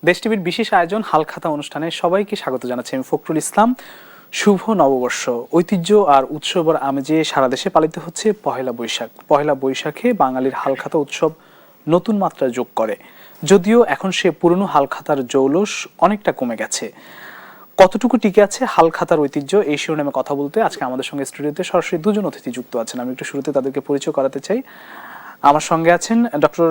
দেশ টিভির বিশেষ আয়োজন হালখাতা অনুষ্ঠানে সবাইকে স্বাগত জানাচ্ছি আমি ফখরুল ইসলাম। শুভ নববর্ষ, ঐতিহ্য আর উৎসবের আমেজে সারা দেশে পালিত হচ্ছে পহেলা বৈশাখ। পহেলা বৈশাখে বাঙালির হালখাতা উৎসব নতুন মাত্রা যোগ করে, যদিও এখন সে পুরনো হালখাতার জৌলস অনেকটা কমে গেছে। কতটুকু টিকে আছে হালখাতার ঐতিহ্য, এই শিরোনামে কথা বলতে আজকে আমাদের সঙ্গে স্টুডিওতে সরাসরি দুজন অতিথি যুক্ত আছেন। আমি একটু শুরুতে তাদেরকে পরিচয় করাতে চাই। আমার সঙ্গে আছেন ডক্টর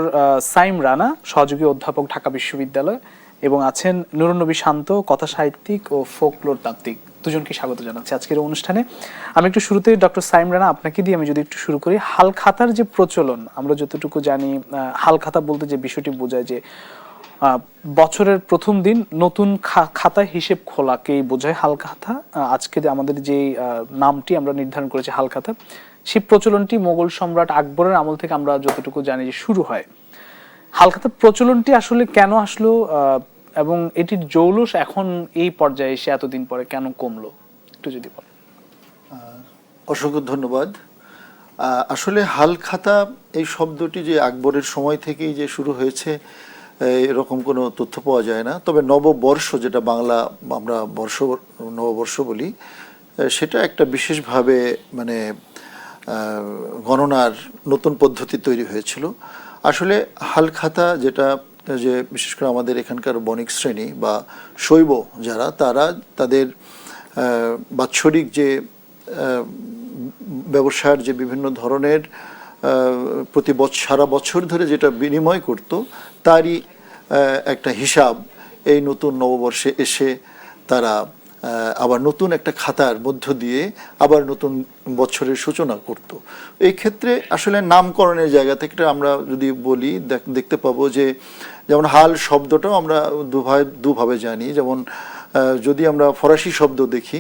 সাইম রানা, সহযোগী অধ্যাপক, ঢাকা বিশ্ববিদ্যালয়, এবং আছেন নুরুন নবী শান্ত, কথা সাহিত্যিক ও ফোকলোর তাত্ত্বিক। দুজনকে স্বাগত জানাচ্ছি আজকের অনুষ্ঠানে। আমি একটু শুরুতে ডক্টর সাইম রানা আপনাকে দিয়ে আমি যদি একটু শুরু করি, হালখাতার যে প্রচলন, আমরা যতটুকু জানি হালখাতা বলতে যে বিষয়টি বোঝায় যে বছরের প্রথম দিন নতুন খাতায় হিসেব খোলাকেই বোঝায় হালখাতা। আজকে আমাদের যে নামটি আমরা নির্ধারণ করেছি হালখাতা, সেই প্রচলনটি মোগল সম্রাট আকবরের আমল থেকে আমরা যতটুকু জানি যে শুরু হয়। হালখাতা প্রচলনটি আসলে কেন আসলো এবং এটির জৌলস এখন এই পর্যায়ে এসে এতদিন পরে কেন কমলো, একটু যদি বলেন। অসংখ্য ধন্যবাদ। আসলে হালখাতা এই শব্দটি যে আকবরের সময় থেকেই যে শুরু হয়েছে এরকম কোনো তথ্য পাওয়া যায় না। তবে নববর্ষ, যেটা বাংলা আমরা নববর্ষ বলি, সেটা একটা বিশেষভাবে মানে গণনার নতুন পদ্ধতি তৈরি হয়েছিল। আসলে হালখাতা যেটা, যে বিশেষ করে আমাদের এখানকার বণিক শ্রেণী বা শৈব যারা, তারা তাদের বাৎসরিক যে ব্যবসার যে বিভিন্ন ধরনের সারা বছর ধরে যেটা বিনিময় করত, তারই একটা হিসাব এই নতুন নববর্ষে এসে তারা আবার নতুন একটা খাতার মধ্য দিয়ে আবার নতুন বছরের সূচনা করত। এই ক্ষেত্রে আসলে নামকরণের জায়গা থেকে আমরা যদি বলি, দেখতে পাবো যে যেমন হাল শব্দটাও আমরা দুভাবে জানি। যেমন যদি আমরা ফরাসি শব্দ দেখি,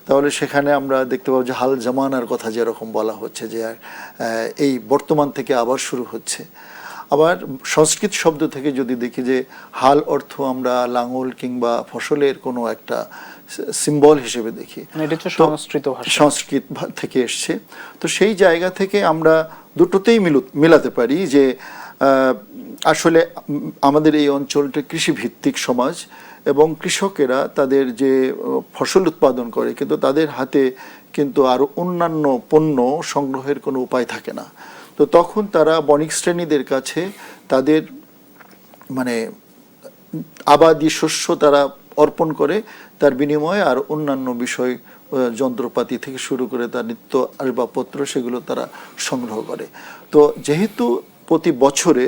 তাহলে সেখানে আমরা দেখতে পাবো যে হাল জামানার কথা যেরকম বলা হচ্ছে, যে এই বর্তমান থেকে আবার শুরু হচ্ছে। আবার সংস্কৃত শব্দ থেকে যদি দেখি, যে হাল অর্থ আমরা লাঙল কিংবা ফসলের কোনো একটা সিম্বল হিসেবে দেখি, সংস্কৃত থেকে এসছে। তো সেই জায়গা থেকে আমরা দুটোতেই মিলাতে পারি যে আসলে আমাদের এই অঞ্চলটা কৃষিভিত্তিক সমাজ, এবং কৃষকেরা তাদের যে ফসল উৎপাদন করে, কিন্তু তাদের হাতে কিন্তু আরও অন্যান্য পণ্য সংগ্রহের কোনো উপায় থাকে না। তো তখন তারা বণিক শ্রেণীদের কাছে তাদের মানে আবাদি শস্য তারা অর্পণ করে, তার বিনিময়ে আর অন্যান্য বিষয়, যন্ত্রপাতি থেকে শুরু করে তার নিত্য আসবাবপত্র, সেগুলো তারা সংগ্রহ করে। তো যেহেতু প্রতি বছরে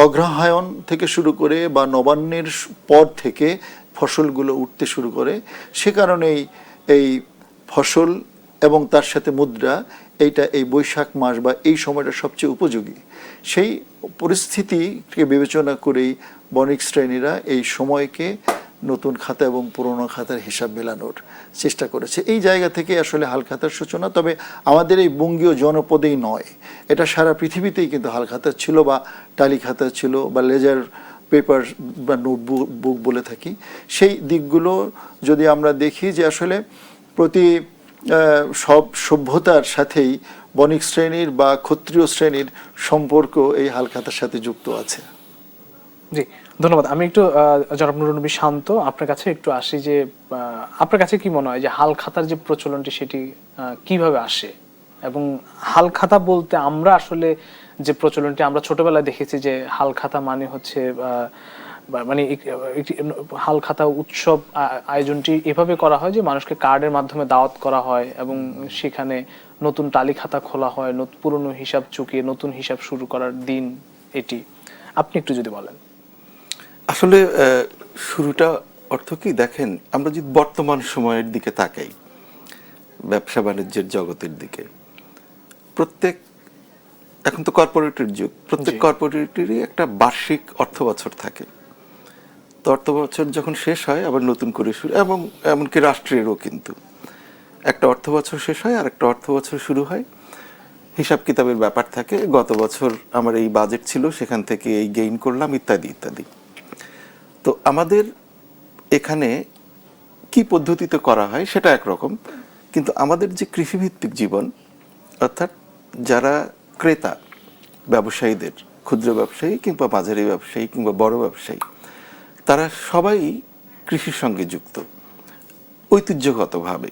অগ্রহায়ণ থেকে শুরু করে বা নবান্নের পর থেকে ফসলগুলো উঠতে শুরু করে, সে কারণেই এই ফসল এবং তার সাথে মুদ্রা, এইটা এই বৈশাখ মাস বা এই সময়টা সবচেয়ে উপযোগী। সেই পরিস্থিতিকে বিবেচনা করেই বণিক শ্রেণীরা এই সময়কে নতুন খাতা এবং পুরনো খাতার হিসাব মেলানোর চেষ্টা করেছে। এই জায়গা থেকে আসলে হালখাতার সূচনা। তবে আমাদের এই বঙ্গীয় জনপদেই নয়, এটা সারা পৃথিবীতেই কিন্তু হালখাতা ছিল, বা টালি খাতা ছিল, বা লেজার পেপার বা নোটবুক বলে থাকি। সেই দিকগুলো যদি আমরা দেখি, যে আসলে প্রতি সব সভ্যতার সাথেই বণিক শ্রেণীর বা ক্ষত্রিয় শ্রেণীর সম্পর্ক এই হালখাতার সাথে যুক্ত আছে। জি, ধন্যবাদ। আমি একটু জনাব নুরুন নবী শান্ত, আপনার কাছে একটু আসি যে আপনার কাছে কি মনে হয় যে হালখাতার যে প্রচলনটি সেটি কিভাবে আসে, এবং হালখাতা বলতে আমরা আসলে যে প্রচলনটি আমরা ছোটবেলায় দেখেছি যে হালখাতা মানে হচ্ছে মানে হালখাতা উৎসব আয়োজনটি এভাবে করা হয় যে মানুষকে কার্ডের মাধ্যমে দাওয়াত করা হয় এবং সেখানে নতুন টালি খাতা খোলা হয়, পুরনো হিসাব চুকিয়ে নতুন হিসাব শুরু করার দিন এটি। আপনি একটু যদি বলেন। আসলে শুরুটা অর্থ কি, দেখেন আমরা যদি বর্তমান সময়ের দিকে তাকাই, ব্যবসা বাণিজ্যের জগতের দিকে, এখন তো কর্পোরেটের যুগ, প্রত্যেক কর্পোরেটেরই একটা বার্ষিক অর্থ বছর থাকে। তো অর্থ বছর যখন শেষ হয় আবার নতুন করে শুরু, এবং এমনকি রাষ্ট্রেরও কিন্তু একটা অর্থ বছর শেষ হয় আর একটা অর্থ বছর শুরু হয়। হিসাব কিতাবের ব্যাপার থাকে, গত বছর আমার এই বাজেট ছিল, সেখান থেকে এই গেইন করলাম, ইত্যাদি ইত্যাদি। তো আমাদের এখানে কি পদ্ধতিতে করা হয় সেটা একরকম, কিন্তু আমাদের যে কৃষিভিত্তিক জীবন, অর্থাৎ যারা ক্রেতা, ব্যবসায়ীদের, ক্ষুদ্র ব্যবসায়ী কিংবা মাঝারি ব্যবসায়ী কিংবা বড় ব্যবসায়ী, তারা সবাই কৃষির সঙ্গে যুক্ত ঐতিহ্যগতভাবে।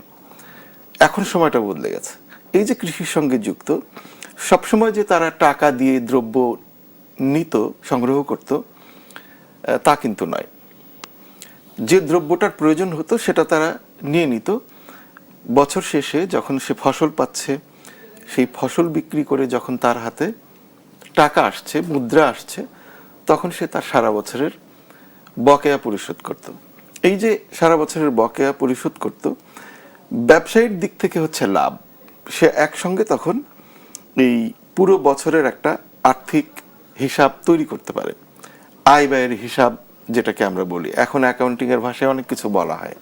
এখন সময়টা বদলে গেছে। এই যে কৃষির সঙ্গে যুক্ত, সবসময় যে তারা টাকা দিয়ে দ্রব্য নিত, সংগ্রহ করত, তা কিন্তু নয়। যে দ্রব্যটার প্রয়োজন হতো সেটা তারা নিয়ে নিত। বছর শেষে যখন সে ফসল পাচ্ছে, সেই ফসল বিক্রি করে যখন তার হাতে টাকা আসছে, মুদ্রা আসছে, তখন সে তার সারা বছরের বকেয়া পরিশোধ করত। এই যে সারা বছরের বকেয়া পরিশোধ করত, ব্যবসায়ীর দিক থেকে হচ্ছে লাভ। সে একসঙ্গে তখন এই পুরো বছরের একটা আর্থিক হিসাব তৈরি করতে পারে, আয় ব্যয়ের হিসাব যেটাকে আমরা বলি, এখন অ্যাকাউন্টিং এর ভাষায় অনেক কিছু বলা হয়।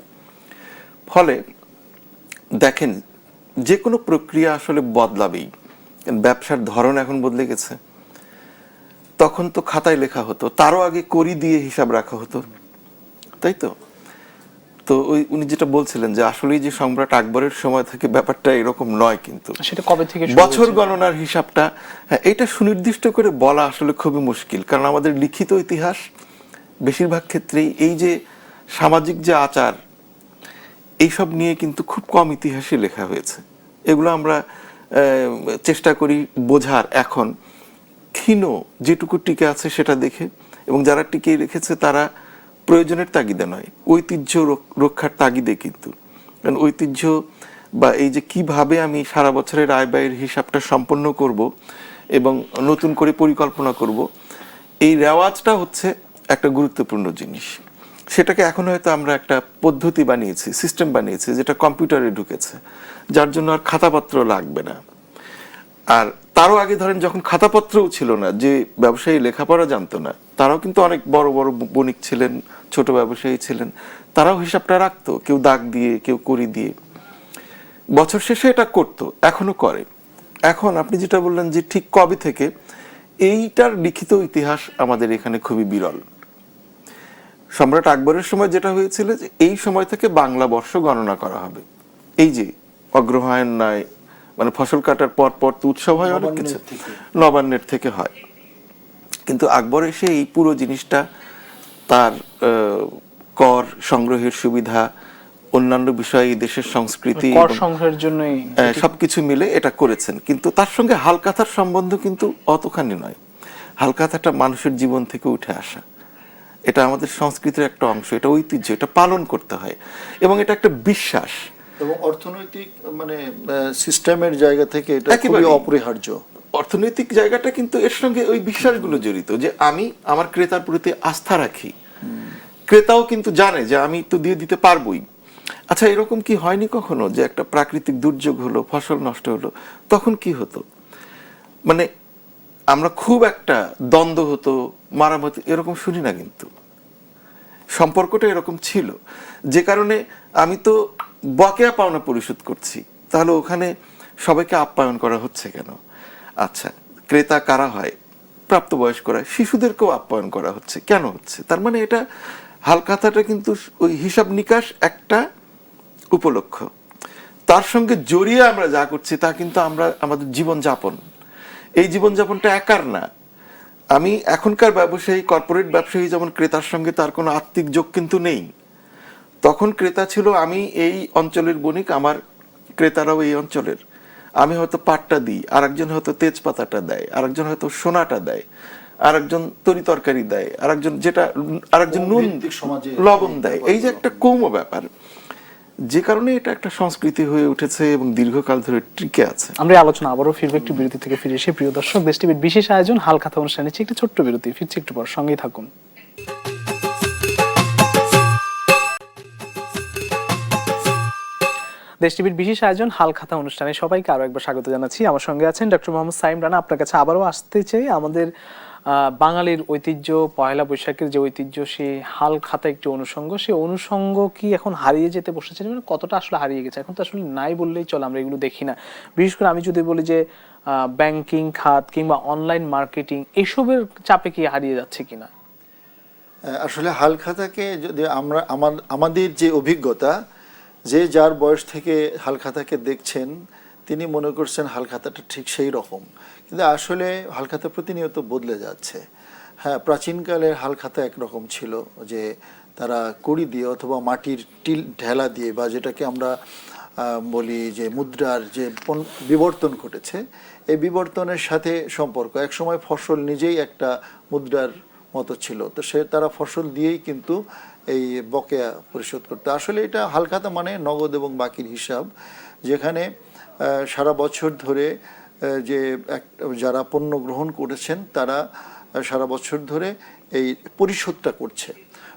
ফলে দেখেন, যে কোনো প্রক্রিয়া আসলে বদলাবেই। ব্যবসার ধরন এখন বদলে গেছে। তখন তো খাতায় লেখা হতো, তারও আগে কড়ি দিয়ে হিসাব রাখা হতো, তাই তো? তো উনি যেটা বলছিলেন যে আসলে যে সম্রাট আকবরের সময় থেকে ব্যাপারটা এরকম নয়, কিন্তু সেটা কবে থেকে বছর গণনার হিসাবটা, হ্যাঁ, এটা সুনির্দিষ্ট করে বলা আসলে খুবই মুশকিল। কারণ আমাদের লিখিত ইতিহাস বেশিরভাগ ক্ষেত্রেই এই যে সামাজিক যে আচার, এইসব নিয়ে কিন্তু খুব কম ইতিহাসে লেখা হয়েছে। এগুলো আমরা চেষ্টা করি বোঝার এখন ক্ষীণ যেটুকু টিকে আছে সেটা দেখে, এবং যারা টিকিয়ে রেখেছে তারা প্রয়োজনের তাগিদে নয়, ঐতিহ্য রক্ষার তাগিদে। কিন্তু কারণ ঐতিহ্য বা এই যে কিভাবে আমি সারা বছরের আয় ব্যয়ের হিসাবটা সম্পন্ন করব এবং নতুন করে পরিকল্পনা করব, এই রেওয়াজটা হচ্ছে একটা গুরুত্বপূর্ণ জিনিস। সেটাকে এখন হয়তো আমরা একটা পদ্ধতি বানিয়েছি, সিস্টেম বানিয়েছি, যেটা কম্পিউটারে ঢুকেছে, যার জন্য আর খাতাপত্র লাগবে না। আর তারও আগে ধরেন যখন খাতাপত্রও ছিল না, যে ব্যবসায়ী লেখাপড়া জানতো না, তারাও কিন্তু অনেক বড় বড় বণিক ছিলেন, ছোট ব্যবসায়ী ছিলেন, তারাও হিসাবটা রাখতো, কেউ দাগ দিয়ে, কেউ কড়ি দিয়ে। বছর শেষে এটা করতো, এখনো করে। এখন আপনি যেটা বললেন যে ঠিক কবে থেকে, এইটার লিখিত ইতিহাস আমাদের এখানে খুবই বিরল। সম্রাট আকবরের সময় যেটা হয়েছিল যে এই সময় থেকে বাংলা বর্ষ গণনা করা হবে। এই যে অগ্রহায়ণ নয়, মানে ফসল কাটার পর পর তো উৎসব হয়, অনেক কিছু নবান্নের থেকে হয়। কিন্তু আকবর এসে এই পুরো জিনিসটা তার কর সংগ্রহের সুবিধা, অন্যান্য বিষয়ে দেশের সংস্কৃতি, কর সংগ্রহের জন্যই সবকিছু মিলে এটা করেছেন। কিন্তু তার সঙ্গে হালকাথার সম্বন্ধ কিন্তু অতখানি নয়। হালকাথাটা মানুষের জীবন থেকে উঠে আসা, এটা আমাদের সংস্কৃতির একটা অংশ, এটা ঐতিহ্য, এটা পালন করতে হয়, এবং এটা একটা বিশ্বাস এবং অর্থনৈতিক মানে সিস্টেমের জায়গা থেকে এটা খুবই অপরিহার্য। অর্থনৈতিক জায়গাটা কিন্তু এর সঙ্গে ওই বিশ্বাসগুলো জড়িত, যে আমি আমার ক্রেতার প্রতি আস্থা রাখি। ক্রেতাও কিন্তু জানে যে আমি তো দিয়ে দিতে পারবোই। আচ্ছা, এরকম কি হয়নি কখনো যে একটা প্রাকৃতিক দুর্যোগ হলো, ফসল নষ্ট হলো, তখন কি হতো? মানে আমরা খুব একটা দ্বন্দ্ব হতো, মারামারি, এরকম শুনি না, কিন্তু সম্পর্কটা এরকম ছিল। যে কারণে আমি তো বকেয়া পাওনা পরিশোধ করছি, তাহলে ওখানে সবাইকে আপ্যায়ন করা হচ্ছে কেন? আচ্ছা, ক্রেতা কারা হয়? প্রাপ্তবয়স্করা, শিশুদেরকেও আপ্যায়ন করা হচ্ছে কেন হচ্ছে? তার মানে এটা হালখাতাটা কিন্তু ওই হিসাব নিকাশ একটা উপলক্ষ, তার সঙ্গে জড়িয়ে আমরা যা করছি তা কিন্তু আমরা আমাদের জীবনযাপন, এই জীবনযাপনটা একার না। আমি এখনকার ব্যবসায়ী, কর্পোরেট ব্যবসায়ী যেমন ক্রেতার সঙ্গে তার কোনো আত্মিক যোগ কিন্তু নেই। তখন ক্রেতা ছিল আমি এই অঞ্চলের বণিক, আমার ক্রেতারাও এই অঞ্চলের। আমি হয়তো পাটটা দিই, আরেকজন হয়তো তেজপাতাটা দেয়, আরেকজন হয়তো সোনাটা দেয়, আরেকজন তরি তরকারি দেয়, আরেকজন নুন লবণ দেয়। এই যে একটা কৌম ব্যাপার, যে কারণে এটা একটা সংস্কৃতি হয়ে উঠেছে এবং দীর্ঘকাল ধরে টিকে আছে। আমরা আলোচনা আবারও ফিরবো একটু বিরতি থেকে ফিরে এসে। প্রিয় দর্শক, দেশ টিভির বিশেষ আয়োজন হালখাতা অনুষ্ঠানে একটি ছোট্ট বিরতি, ফিরছি একটু পর, সঙ্গেই থাকুন। দেশ টিভির বিশেষ আয়োজন হালখাতা অনুষ্ঠানে সবাইকে আরো একবার স্বাগত জানাচ্ছি। আমার সঙ্গে আছেন ডক্টর মোহাম্মদ সাইম রানা। আপনার কাছে আবারও আসতে চাই, আমাদের বাঙালির ঐতিহ্য, পয়লা বৈশাখের যে ঐতিহ্য, সেই হালখাতা একটি অনুষঙ্গ, সেই অনুষঙ্গ কি এখন হারিয়ে যেতে বসেছে? মানে কতটা আসলে হারিয়ে গেছে? এখন তো আসলে নাই বললেই চলে, আমরা এগুলো দেখি না। বিশেষ করে আমি যদি বলি যে ব্যাংকিং খাত কিংবা অনলাইন মার্কেটিং, এসবের চাপে কি হারিয়ে যাচ্ছে কিনা? আসলে হালখাতাকে যদি আমরা আমাদের যে অভিজ্ঞতা, যে যার বয়স থেকে হালখাতাকে দেখছেন তিনি মনে করছেন হালখাতাটা ঠিক সেই রকম, কিন্তু আসলে হালখাতা প্রতিনিয়ত বদলে যাচ্ছে। হ্যাঁ, প্রাচীনকালের হালখাতা একরকম ছিল, যে তারা কড়ি দিয়ে অথবা মাটির টিল ঢেলা দিয়ে, বা যেটাকে আমরা বলি যে মুদ্রার যে বিবর্তন ঘটেছে, এই বিবর্তনের সাথে সম্পর্ক। একসময় ফসল নিজেই একটা মুদ্রার মতো ছিল, তো তারা ফসল দিয়েই কিন্তু এই বকেয়া পরিশোধ করতে। আসলে এটা হালখাতা মানে নগদ এবং বাকির হিসাব, যেখানে সারা বছর ধরে যে যারা পণ্য গ্রহণ করেছেন তারা সারা বছর ধরে এই পরিশোধটা করছে।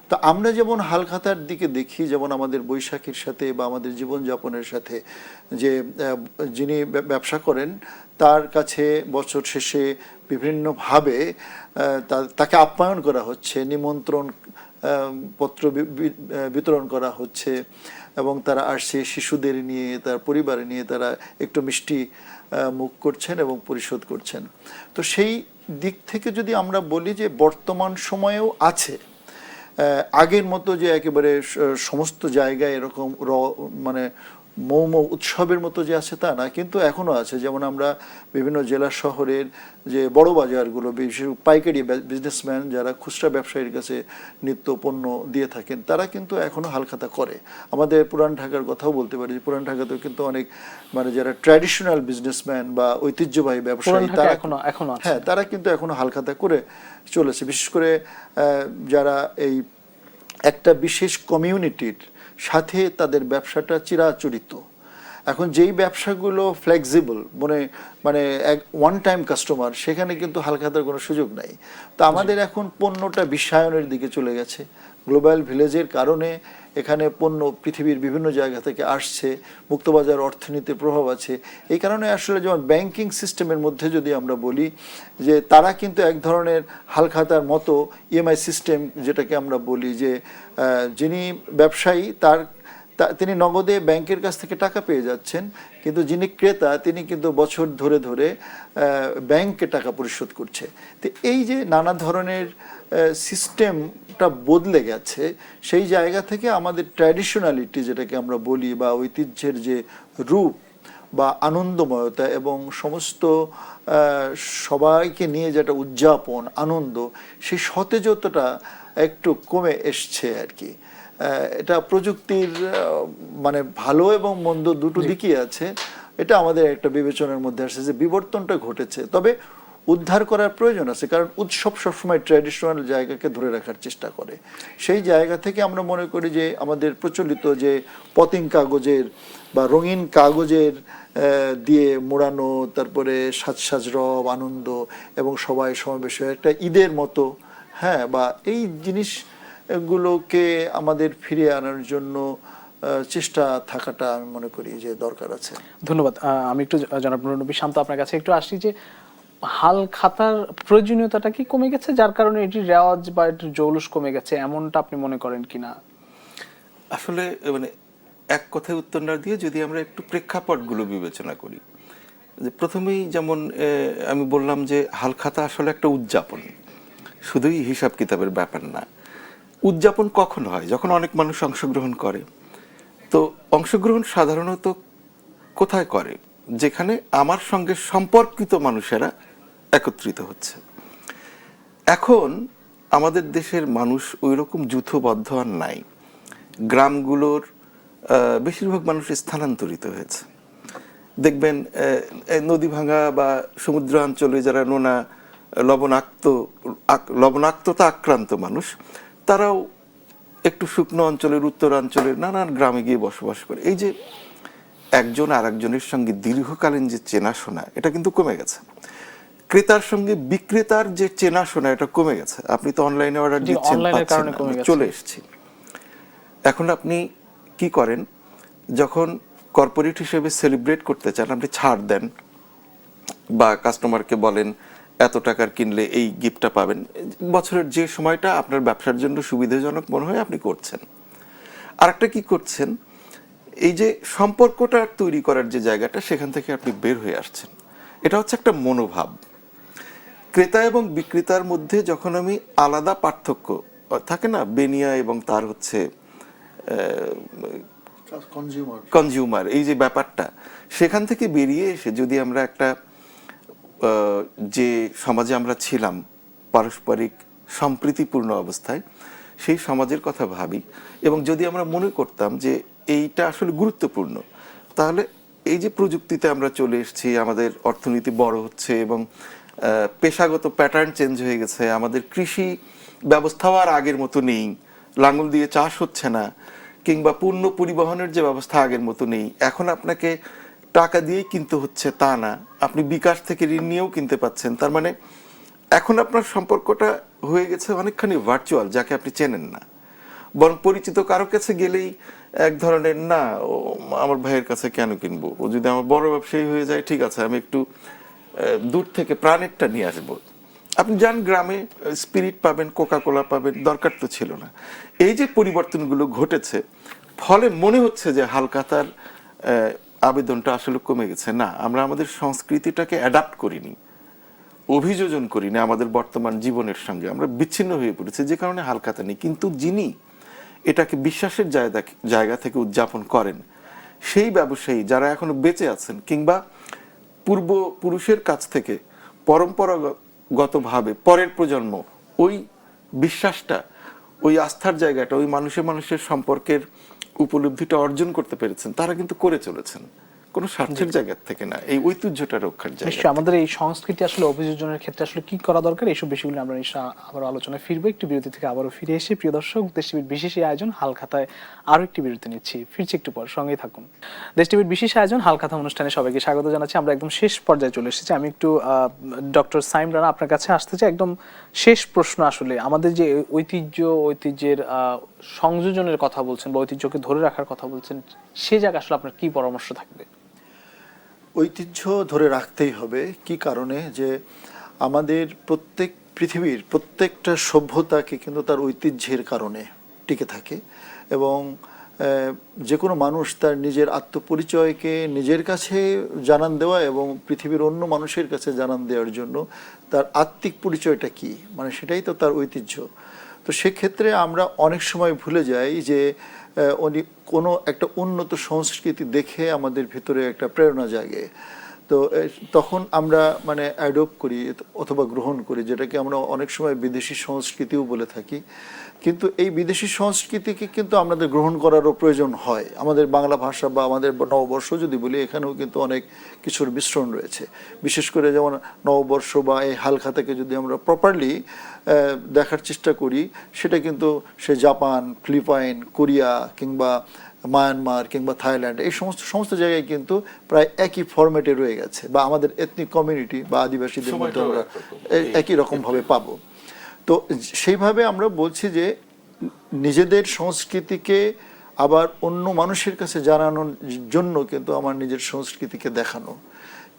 তো আমরা যেমন হালখাতার দিকে দেখি, যেমন আমাদের বৈশাখীর সাথে বা আমাদের জীবনযাপনের সাথে, যে যিনি ব্যবসা করেন তার কাছে বছর শেষে বিভিন্নভাবে তাকে আপ্যায়ন করা হচ্ছে, নিমন্ত্রণ পত্র বিতরণ করা হচ্ছে, এবং তারা আসছে শিশুদের নিয়ে, তার পরিবারে নিয়ে তারা একটু মিষ্টি মুখ করছেন এবং পরিশোধ করছেন। তো সেই দিক থেকে যদি আমরা বলি যে বর্তমান সময়েও আছে, আগের মতো যে একেবারে সমস্ত জায়গায় এরকম মানে মৌম উৎসবের মতো যে আছে তা না, কিন্তু এখনও আছে। যেমন আমরা বিভিন্ন জেলা শহরের যে বড় বাজারগুলো, বিশেষ পাইকারি বিজনেসম্যান যারা খুচরা ব্যবসায়ীর কাছে নিত্য পণ্য দিয়ে থাকেন, তারা কিন্তু এখনও হালখাতা করে। আমাদের পুরান ঢাকার কথাও বলতে পারি, যে পুরান ঢাকাতেও কিন্তু অনেক মানে যারা ট্র্যাডিশনাল বিজনেসম্যান বা ঐতিহ্যবাহী ব্যবসায়ী, তারা হ্যাঁ, তারা কিন্তু এখনও হালখাতা করে চলেছে। বিশেষ করে যারা এই একটা বিশেষ কমিউনিটির সাথে তাদের ব্যবসাটা চিরাচরিত। এখন যেই ব্যবসাগুলো ফ্লেক্সিবল, মানে ওয়ান টাইম কাস্টমার, সেখানে কিন্তু হালখাতার কোনো সুযোগ নাই। তো আমাদের এখন পণ্যটা বিশ্বায়নের দিকে চলে গেছে। গ্লোবাল ভিলেজের কারণে এখানে পণ্য পৃথিবীর বিভিন্ন জায়গা থেকে আসছে, মুক্তবাজার অর্থনীতির প্রভাব আছে। এই কারণে আসলে যেমন ব্যাংকিং সিস্টেমের মধ্যে যদি আমরা বলি যে তারা কিন্তু এক ধরনের হালখাতার মতো ইএমআই সিস্টেম, যেটাকে আমরা বলি যে যিনি ব্যবসায়ী তিনি নগদে ব্যাংকের কাছ থেকে টাকা পেয়ে যাচ্ছেন, কিন্তু যিনি ক্রেতা তিনি কিন্তু বছর ধরে ধরে ব্যাংকে টাকা পরিশোধ করছে। তো এই যে নানা ধরনের সিস্টেমটা বদলে গেছে, সেই জায়গা থেকে আমাদের ট্র্যাডিশনালিটি যেটাকে আমরা বলি, বা ঐতিহ্যের যে রূপ বা আনন্দময়তা এবং সমস্ত সবাইকে নিয়ে যেটা উদযাপন আনন্দ, সেই সতেজতাটা একটু কমে এসছে আর কি। এটা প্রযুক্তির মানে ভালো এবং মন্দ দুটো দিকই আছে। এটা আমাদের একটা বিবেচনার মধ্যে আসছে যে বিবর্তনটা ঘটেছে, তবে উদ্ধার করার প্রয়োজন আছে, কারণ উৎসব সবসময় ট্র্যাডিশনাল জায়গাকে ধরে রাখার চেষ্টা করে। সেই জায়গা থেকে আমরা মনে করি যে আমাদের প্রচলিত যে পতিং কাগজের বা রঙিন কাগজের দিয়ে মোড়ানো, তারপরে সাজ রব আনন্দ এবং সবাই সমাবেশ একটা ঈদের মতো, হ্যাঁ, বা এই জিনিসগুলোকে আমাদের ফিরিয়ে আনার জন্য চেষ্টা থাকাটা আমি মনে করি যে দরকার আছে। ধন্যবাদ। আমি একটু জনাব নুরুন নবী শান্ত আপনার কাছে একটু আসছি, যে হালখাতার প্রয়োজনীয়তাটা কি কমে গেছে, যার কারণে এটির রেওয়াজ বা এটির জৌলুস কমে গেছে, এমনটা আপনি মনে করেন কিনা? আসলে মানে এক কথায় উত্তর না দিয়ে যদি আমরা একটু প্রেক্ষাপটগুলো বিবেচনা করি, যে প্রথমেই যেমন আমি বললাম যে হালখাতা আসলে একটা উদযাপন, শুধুই হিসাব কিতাবের ব্যাপার না। উদযাপন কখন হয়? যখন অনেক মানুষ অংশগ্রহণ করে। তো অংশগ্রহণ সাধারণত কোথায় করে? যেখানে আমার সঙ্গে সম্পর্কিত মানুষেরা একত্রিত হচ্ছে। এখন আমাদের দেশের মানুষ ওই রকম যূথবদ্ধ আর নাই। গ্রামগুলোর বেশিরভাগ মানুষ স্থানান্তরিত হয়েছে। দেখবেন নদী ভাঙা বা সমুদ্র অঞ্চলে যারা নোনা লবণাক্ততা আক্রান্ত মানুষ, তারাও একটু শুকনো অঞ্চলের, উত্তরাঞ্চলের নানান গ্রামে গিয়ে বসবাস করে। এই যে একজন আর একজনের সঙ্গে দীর্ঘকালীন যে চেনাশোনা, এটা কিন্তু কমে গেছে। ক্রেতার সঙ্গে বিক্রেতার যে চেনাশোনা, এটা কমে গেছে। আপনি তো অনলাইনে অর্ডার দিচ্ছেন, চলে এসেছি। এখন আপনি কি করেন, যখন কর্পোরেট হিসেবে সেলিব্রেট করতে চান, আপনি ছাড় দেন বা কাস্টমারকে বলেন এত টাকার কিনলে এই গিফটটা পাবেন। বছরের যে সময়টা আপনার ব্যবসার জন্য সুবিধাজনক মনে হয় আপনি করছেন। আরেকটা কি করছেন, এই যে সম্পর্কটা তৈরি করার যে জায়গাটা, সেখান থেকে আপনি বের হয়ে আসছেন। এটা হচ্ছে একটা মনোভাব। ক্রেতা এবং বিক্রেতার মধ্যে যখন আমি আলাদা পার্থক্য থাকে না, বেনিয়া এবং তার হচ্ছে কনজিউমার, এই যে ব্যাপারটা, সেখান থেকে বেরিয়ে এসে যদি আমরা একটা যে সমাজে আমরা ছিলাম, পারস্পরিক সম্প্রীতিপূর্ণ অবস্থায় সেই সমাজের কথা ভাবি, এবং যদি আমরা মনে করতাম যে এইটা আসলে গুরুত্বপূর্ণ, তাহলে এই যে প্রযুক্তিতে আমরা চলে এসেছি, আমাদের অর্থনীতি বড় হচ্ছে এবং পেশাগত প্যাটার্ন চেঞ্জ হয়ে গেছে, আমাদের কৃষি ব্যবস্থাও আর আগের মতো নেই, লাঙল দিয়ে চাষ হচ্ছে না, কিংবা পণ্য পরিবহনের যে ব্যবস্থা আগের মতো নেই, এখন আপনাকে টাকা দিয়েই কিনতে হচ্ছে তা না, আপনি বিকাশ থেকে ঋণ নিয়েও কিনতে পাচ্ছেন। তার মানে এখন আপনার সম্পর্কটা হয়ে গেছে অনেকখানি ভার্চুয়াল, যাকে আপনি চেনেন না, বরং পরিচিত কারো কাছে গেলেই এক ধরনের না, ও আমার ভাইয়ের কাছে কেন কিনবো, ও যদি আমার বড় ব্যবসায়ী হয়ে যায় ঠিক আছে, আমি একটু দূর থেকে প্রাণেরটা নিয়ে আসবো। আপনি যান গ্রামে, স্পিরিট পাবেন, কোকা কোলা পাবেন, দরকার তো ছিল না। এই যে পরিবর্তনগুলো ঘটেছে, ফলে মনে হচ্ছে যে হালখাতার আবেদনটা আসলে কমে গেছে। না, আমরা আমাদের সংস্কৃতিটাকে অ্যাডাপ্ট করিনি, অভিযোজন করিনি আমাদের বর্তমান জীবনের সঙ্গে, আমরা বিচ্ছিন্ন হয়ে পড়েছি, যে কারণে হালখাতা নেই। কিন্তু যিনি এটাকে বিশ্বাসের জায়গা থেকে উদযাপন করেন, সেই ব্যবসায়ী যারা এখনো বেঁচে আছেন, কিংবা পূর্বপুরুষের কাছ থেকে পরম্পরাগতভাবে পরের প্রজন্ম ওই বিশ্বাসটা, ওই আস্থার জায়গাটা, ওই মানুষের মানুষের সম্পর্কের উপলব্ধিটা অর্জন করতে পেরেছেন, তারা কিন্তু করে চলেছেন, কোনো স্বার্থের জায়গা থেকে না, এই ঐতিহ্যটা রক্ষার জায়গা। নিশ্চয়ই আমাদের এই সংস্কৃতি আসলে অভিযোজনের ক্ষেত্রে আসলে কি করা দরকার, এইসব বিষয়গুলো আমরা নিশ্চয়ই আবার আলোচনায় ফিরবো। একটু বিরতি থেকে আবারও ফিরে এসে প্রিয় দর্শক, দেশ টিভির বিশেষ এই আয়োজন হালখাতায় আরো একটি বিরতি নিচ্ছি, ফিরছি একটু পর, সঙ্গেই থাকুন। দেশ টিভির বিশেষ আয়োজন হালখাতা অনুষ্ঠানে সবাইকে স্বাগত জানাচ্ছি। আমরা একদম শেষ পর্যায়ে চলে এসেছি। আমি একটু ডক্টর সাইম রানা আপনার কাছে আসতে চাই। একদম শেষ প্রশ্ন, আসলে আমাদের যে ঐতিহ্যের সংযোজনের কথা বলছেন বা ঐতিহ্যকে ধরে রাখার কথা বলছেন, সে জায়গায় আসলে আপনার কি পরামর্শ থাকবে? ঐতিহ্য ধরে রাখতেই হবে। কি কারণে? যে আমাদের পৃথিবীর প্রত্যেকটা সভ্যতাকে কিন্তু তার ঐতিহ্যের কারণে টিকে থাকে, এবং যে কোনো মানুষ তার নিজের আত্মপরিচয়কে নিজের কাছে জানান দেওয়া এবং পৃথিবীর অন্য মানুষের কাছে জানান দেওয়ার জন্য তার আত্মিক পরিচয়টা কি, মানে সেটাই তো তার ঐতিহ্য। তো সেক্ষেত্রে আমরা অনেক সময় ভুলে যাই যে কোনো একটা উন্নত সংস্কৃতি দেখে আমাদের ভিতরে একটা প্রেরণা জাগে, তো তখন আমরা মানে অ্যাডপ্ট করি অথবা গ্রহণ করি, যেটাকে আমরা অনেক সময় বিদেশি সংস্কৃতিও বলে থাকি। কিন্তু এই বিদেশি সংস্কৃতিকে কিন্তু আমাদের গ্রহণ করারও প্রয়োজন হয়। আমাদের বাংলা ভাষা বা আমাদের নববর্ষ যদি বলি, এখানেও কিন্তু অনেক কিছুর মিশ্রণ রয়েছে। বিশেষ করে যেমন নববর্ষ বা এই হালখাতাকে যদি আমরা প্রপারলি দেখার চেষ্টা করি, সেটা কিন্তু সে জাপান, ফিলিপাইন, কোরিয়া কিংবা মায়ানমার কিংবা থাইল্যান্ড, এই সমস্ত জায়গায় কিন্তু প্রায় একই ফরম্যাটে রয়ে গেছে, বা আমাদের এথনিক কমিউনিটি বা আদিবাসীদের মধ্যে আমরা একই রকমভাবে পাবো। তো সেইভাবে আমরা বলছি যে নিজেদের সংস্কৃতিকে আবার অন্য মানুষের কাছে জানানোর জন্য কিন্তু আমার নিজের সংস্কৃতিকে দেখানো।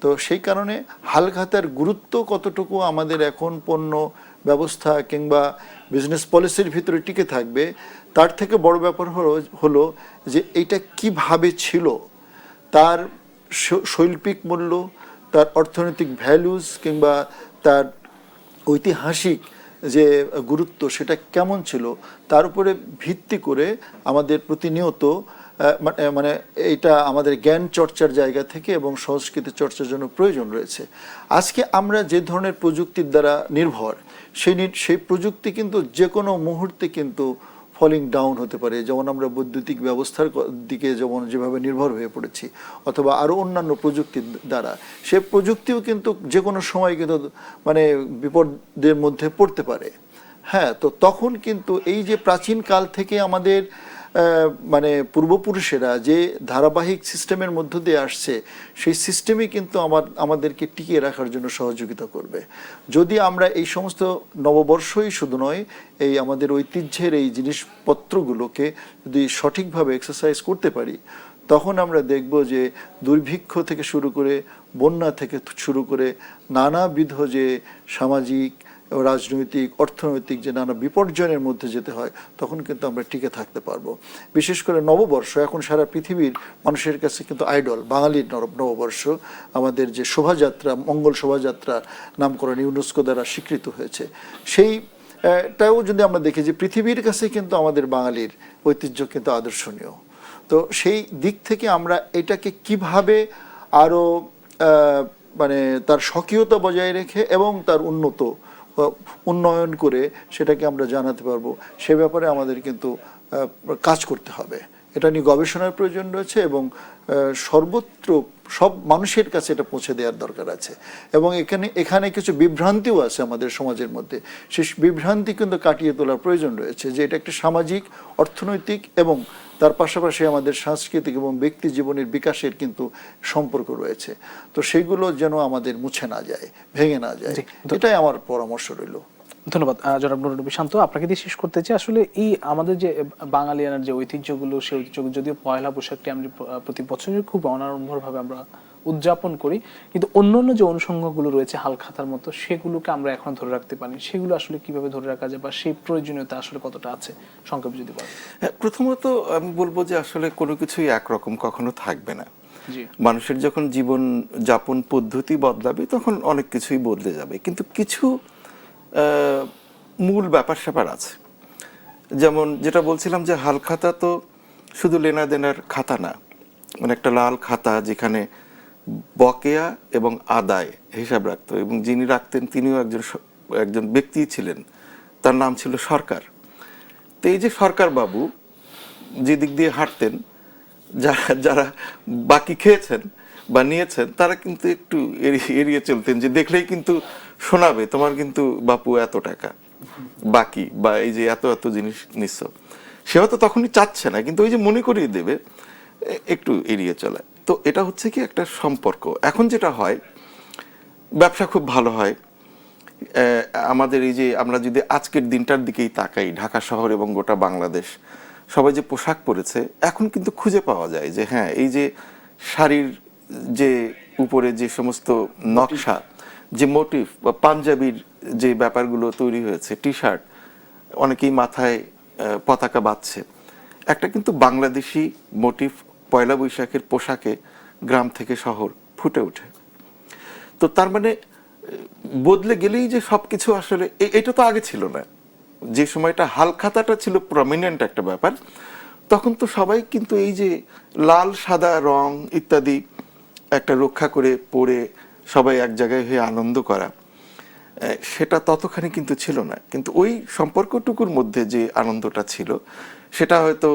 তো সেই কারণে হালখাতার গুরুত্ব কতটুকু আমাদের এখন পণ্য ব্যবস্থা কিংবা বিজনেস পলিসির ভিতরে টিকে থাকবে, তার থেকে বড় ব্যাপার হলো যে এইটা কিভাবে ছিল, তার শৈল্পিক মূল্য, তার অর্থনৈতিক ভ্যালুজ কিংবা তার ঐতিহাসিক যে গুরুত্ব সেটা কেমন ছিল, তার উপরে ভিত্তি করে আমাদের প্রতিনিয়ত মানে এইটা আমাদের জ্ঞান চর্চার জায়গা থেকে এবং সংস্কৃতি চর্চার জন্য প্রয়োজন রয়েছে। আজকে আমরা যে ধরনের প্রযুক্তির দ্বারা নির্ভর, সেই প্রযুক্তি কিন্তু যে কোনো মুহূর্তে কিন্তু ফলিং ডাউন হতে পারে। যেমন আমরা বৈদ্যুতিক ব্যবস্থার দিকে যেভাবে নির্ভর হয়ে পড়েছি, অথবা আরও অন্যান্য প্রযুক্তির দ্বারা, সে প্রযুক্তিও কিন্তু যে কোনো সময় কিন্তু মানে বিপদের মধ্যে পড়তে পারে। হ্যাঁ, তো তখন কিন্তু এই যে প্রাচীন কাল থেকে আমাদের মানে পূর্বপুরুষেরা যে ধারাবাহিক সিস্টেমের মধ্য দিয়ে আসছে, সেই সিস্টেমই কিন্তু আমাদেরকে টিকিয়ে রাখার জন্য সহযোগিতা করবে। যদি আমরা এই সমস্ত নববর্ষই শুধু নয়, এই আমাদের ঐতিহ্যের এই জিনিসপত্রগুলোকে যদি সঠিকভাবে এক্সারসাইজ করতে পারি, তখন আমরা দেখব যে দুর্ভিক্ষ থেকে শুরু করে, বন্যা থেকে শুরু করে নানাবিধ যে সামাজিক, রাজনৈতিক, অর্থনৈতিক যে নানা বিপর্যয়ের মধ্যে যেতে হয়, তখন কিন্তু আমরা টিকে থাকতে পারবো। বিশেষ করে নববর্ষ এখন সারা পৃথিবীর মানুষের কাছে কিন্তু আইডল। বাঙালির নববর্ষ, আমাদের যে শোভাযাত্রা, মঙ্গল শোভাযাত্রা নামকরণ ইউনেস্কো দ্বারা স্বীকৃত হয়েছে, সেইটাও যদি আমরা দেখি যে পৃথিবীর কাছে কিন্তু আমাদের বাঙালির ঐতিহ্য কিন্তু আদর্শনীয়। তো সেই দিক থেকে আমরা এটাকে কিভাবে আরও মানে তার স্বকীয়তা বজায় রেখে এবং তার উন্নয়ন করে সেটাকে আমরা জানাতে পারবো, সে ব্যাপারে আমাদের কিন্তু কাজ করতে হবে। এটা নিয়ে গবেষণার প্রয়োজন রয়েছে এবং সর্বত্র সব মানুষের কাছে এটা পৌঁছে দেওয়ার দরকার আছে। এবং এখানে কিছু বিভ্রান্তিও আছে আমাদের সমাজের মধ্যে, সেই বিভ্রান্তি কিন্তু কাটিয়ে তোলার প্রয়োজন রয়েছে, যে এটা একটা সামাজিক, অর্থনৈতিক এবং তার পাশাপাশি আমাদের সাংস্কৃতিক এবং ব্যক্তি জীবনের বিকাশের কিন্তু সম্পর্ক রয়েছে। তো সেগুলো যেন আমাদের মুছে না যায়, ভেঙে না যায়, এটাই আমার পরামর্শ রইল। ধন্যবাদ জনাব নুরুল নবী শান্ত। আপনাকে দিয়ে শেষ করতে চাই, আসলে এই আমাদের যে বাঙালিয়ানার যে ঐতিহ্যগুলো, সেই ঐতিহ্যগুলো যদিও পয়লা বৈশাখটি আমরা প্রতি বছরই খুব অনাড়ম্বরভাবে আমরা উদযাপন করি, কিন্তু অন্যান্য যে অনুষঙ্গগুলো রয়েছে হালখাতার মতো, সেগুলোকে আমরা এখন ধরে রাখতে পারি। সেগুলো আসলে কিভাবে ধরে রাখা যায় বা সেই প্রয়োজনীয়তা আসলে কতটা আছে, সংক্ষেপে যদি বলেন। প্রথমত আমি বলবো যে আসলে কোনো কিছুই একরকম কখনো থাকবে না। জি, মানুষের যখন জীবন যাপন পদ্ধতি বদলাবে তখন অনেক কিছুই বদলে যাবে, কিন্তু কিছু মূল ব্যাপার স্যাপার আছে। যেমন যেটা বলছিলাম যে হালখাতা তো শুধু লেনাদেনার খাতা না, মানে একটা লাল খাতা যেখানে বকেয়া এবং আদায় হিসাব রাখতো, এবং যিনি রাখতেন তিনিও একজন ব্যক্তি ছিলেন, তার নাম ছিল সরকার। তো এই যে সরকার বাবু যে দিক দিয়ে হাঁটতেন, যারা বাকি খেয়েছেন বা নিয়েছেন তারা কিন্তু একটু এড়িয়ে চলতেন, যে দেখলেই কিন্তু শোনাবে তোমার কিন্তু বাপু এত টাকা বাকি, বা এই যে এত এত জিনিস নিচ্ছ। সে হয়তো তখনই চাচ্ছে না, কিন্তু ওই যে মনে করিয়ে দেবে, একটু এড়িয়ে চলে। তো এটা হচ্ছে কি একটা সম্পর্ক। এখন যেটা হয়, ব্যবসা খুব ভালো হয়। আমাদের এই যে আমরা যদি আজকের দিনটার দিকেই তাকাই, ঢাকা শহর এবং গোটা বাংলাদেশ সবাই যে পোশাক পরেছে, এখন কিন্তু খুঁজে পাওয়া যায় যে হ্যাঁ, এই যে শাড়ির যে উপরে যে সমস্ত নকশা, যে মোটিভ বা পাঞ্জাবির যে ব্যাপারগুলো তৈরি হয়েছে, টি শার্ট, অনেকেই মাথায় পতাকা বাঁধছে, একটা কিন্তু বাংলাদেশি মোটিভ পয়লা বৈশাখের পোশাকে গ্রাম থেকে শহর ফুটে ওঠে। তো তার মানে বদলে গেলেই যে সবকিছু আসলে, এটা তো আগে ছিল না। যে সময়টা হালখাতাটা ছিল প্রমিনেন্ট একটা ব্যাপার, তখন তো সবাই কিন্তু এই যে লাল সাদা রং ইত্যাদি একটা রক্ষা করে পরে সবাই এক জায়গায় হয়ে আনন্দ করা, সেটা ততখানি কিন্তু ছিল না। কিন্তু ওই সম্পর্কটুকুর মধ্যে যে আনন্দটা ছিল, সেটা হয়তো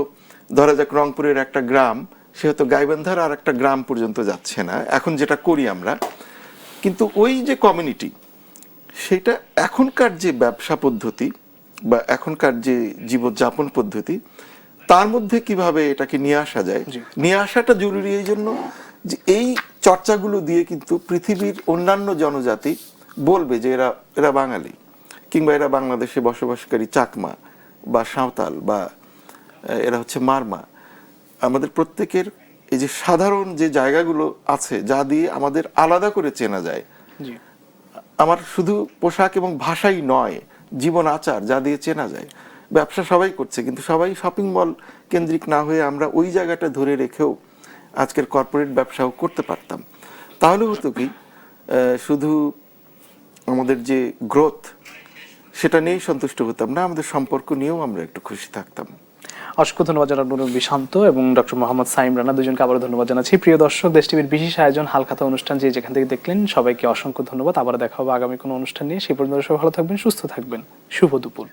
ধরা যাক রংপুরের একটা গ্রাম, সে হয়তো গাইবান্ধার আর একটা গ্রাম পর্যন্ত যাচ্ছে না এখন যেটা করি আমরা, কিন্তু ওই যে কমিউনিটি, সেটা এখনকার যে ব্যবসা পদ্ধতি বা এখনকার যে জীবনযাপন পদ্ধতি, তার মধ্যে কিভাবে এটাকে নিয়ে আসা যায়, নিয়ে আসাটা জরুরি। এই জন্য যে এই চর্চাগুলো দিয়ে কিন্তু পৃথিবীর অন্যান্য জনজাতি বলবে যে এরা এরা বাঙালি, কিংবা এরা বাংলাদেশে বসবাসকারী চাকমা বা সাঁওতাল, বা এরা হচ্ছে মারমা। আমাদের প্রত্যেকের এই যে সাধারণ যে জায়গাগুলো আছে, যা দিয়ে আমাদের আলাদা করে চেনা যায়, আমার শুধু পোশাক এবং ভাষাই নয়, জীবন আচার যা দিয়ে চেনা যায়। ব্যবসা সবাই করছে, কিন্তু সবাই শপিং মল কেন্দ্রিক না হয়ে আমরা ওই জায়গাটা ধরে রেখেও আজকের কর্পোরেট ব্যবসাও করতে পারতাম। তাহলে হতো কি, শুধু আমাদের যে গ্রোথ সেটা নিয়েই সন্তুষ্ট হতাম না, আমাদের সম্পর্ক নিয়েও আমরা একটু খুশি থাকতাম। অসংখ্য ধন্যবাদ জনাব নুরুল নবী শান্ত এবং ডক্টর মোহাম্মদ সাইম রানা, দুজনকে আবারও ধন্যবাদ জানাচ্ছি। প্রিয় দর্শক, দেশ টিভির বিশেষ আয়োজন হালখাতা অনুষ্ঠান যে যেখান থেকে দেখলেন, সবাইকে অসংখ্য ধন্যবাদ। আবার দেখা হবে আগামী কোনো অনুষ্ঠান নিয়ে। সেই পর্যন্ত সবাই ভালো থাকবেন, সুস্থ থাকবেন। শুভ দুপুর।